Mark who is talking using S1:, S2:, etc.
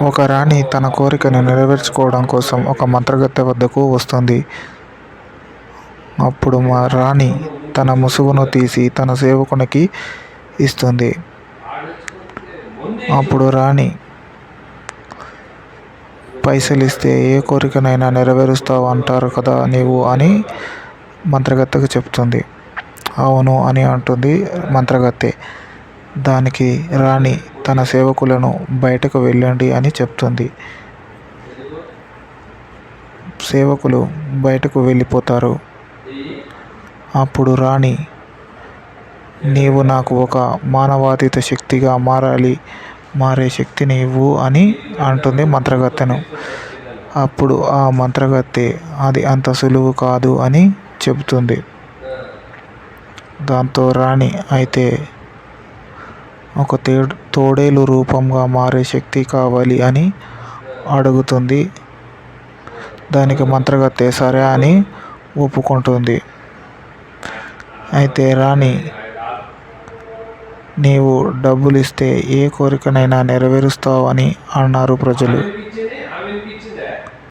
S1: ఒక రాణి తన కోరికను నెరవేర్చుకోవడం కోసం ఒక మంత్రగత్తె వద్దకు వస్తుంది. అప్పుడు మా రాణి తన ముసుగును తీసి తన సేవకునికి ఇస్తుంది. అప్పుడు రాణి పైసలిస్తే ఏ కోరికనైనా నెరవేరుస్తావు అంటారు కదా నీవు అని మంత్రగత్తెకు చెప్తుంది. అవును అని అంటుంది మంత్రగత్తె. దానికి రాణి తన సేవకులను బయటకు వెళ్ళండి అని చెప్తుంది. సేవకులు బయటకు వెళ్ళిపోతారు. అప్పుడు రాణి, నీవు నాకు ఒక మానవాతీత శక్తిగా మారే శక్తిని ఇవ్వు అని అంటుంది మంత్రగత్తెను. అప్పుడు ఆ మంత్రగత్తె అది అంత సులువు కాదు అని చెబుతుంది. దాంతో రాణి అయితే ఒక తోడేలు రూపంగా మారే శక్తి కావాలి అని అడుగుతుంది. దానికి మంత్రగత్తె సరే అని ఒప్పుకుంటుంది. అయితే రాణి, నీవు డబ్బులిస్తే ఏ కోరికనైనా నెరవేరుస్తావు అని అన్నారు ప్రజలు.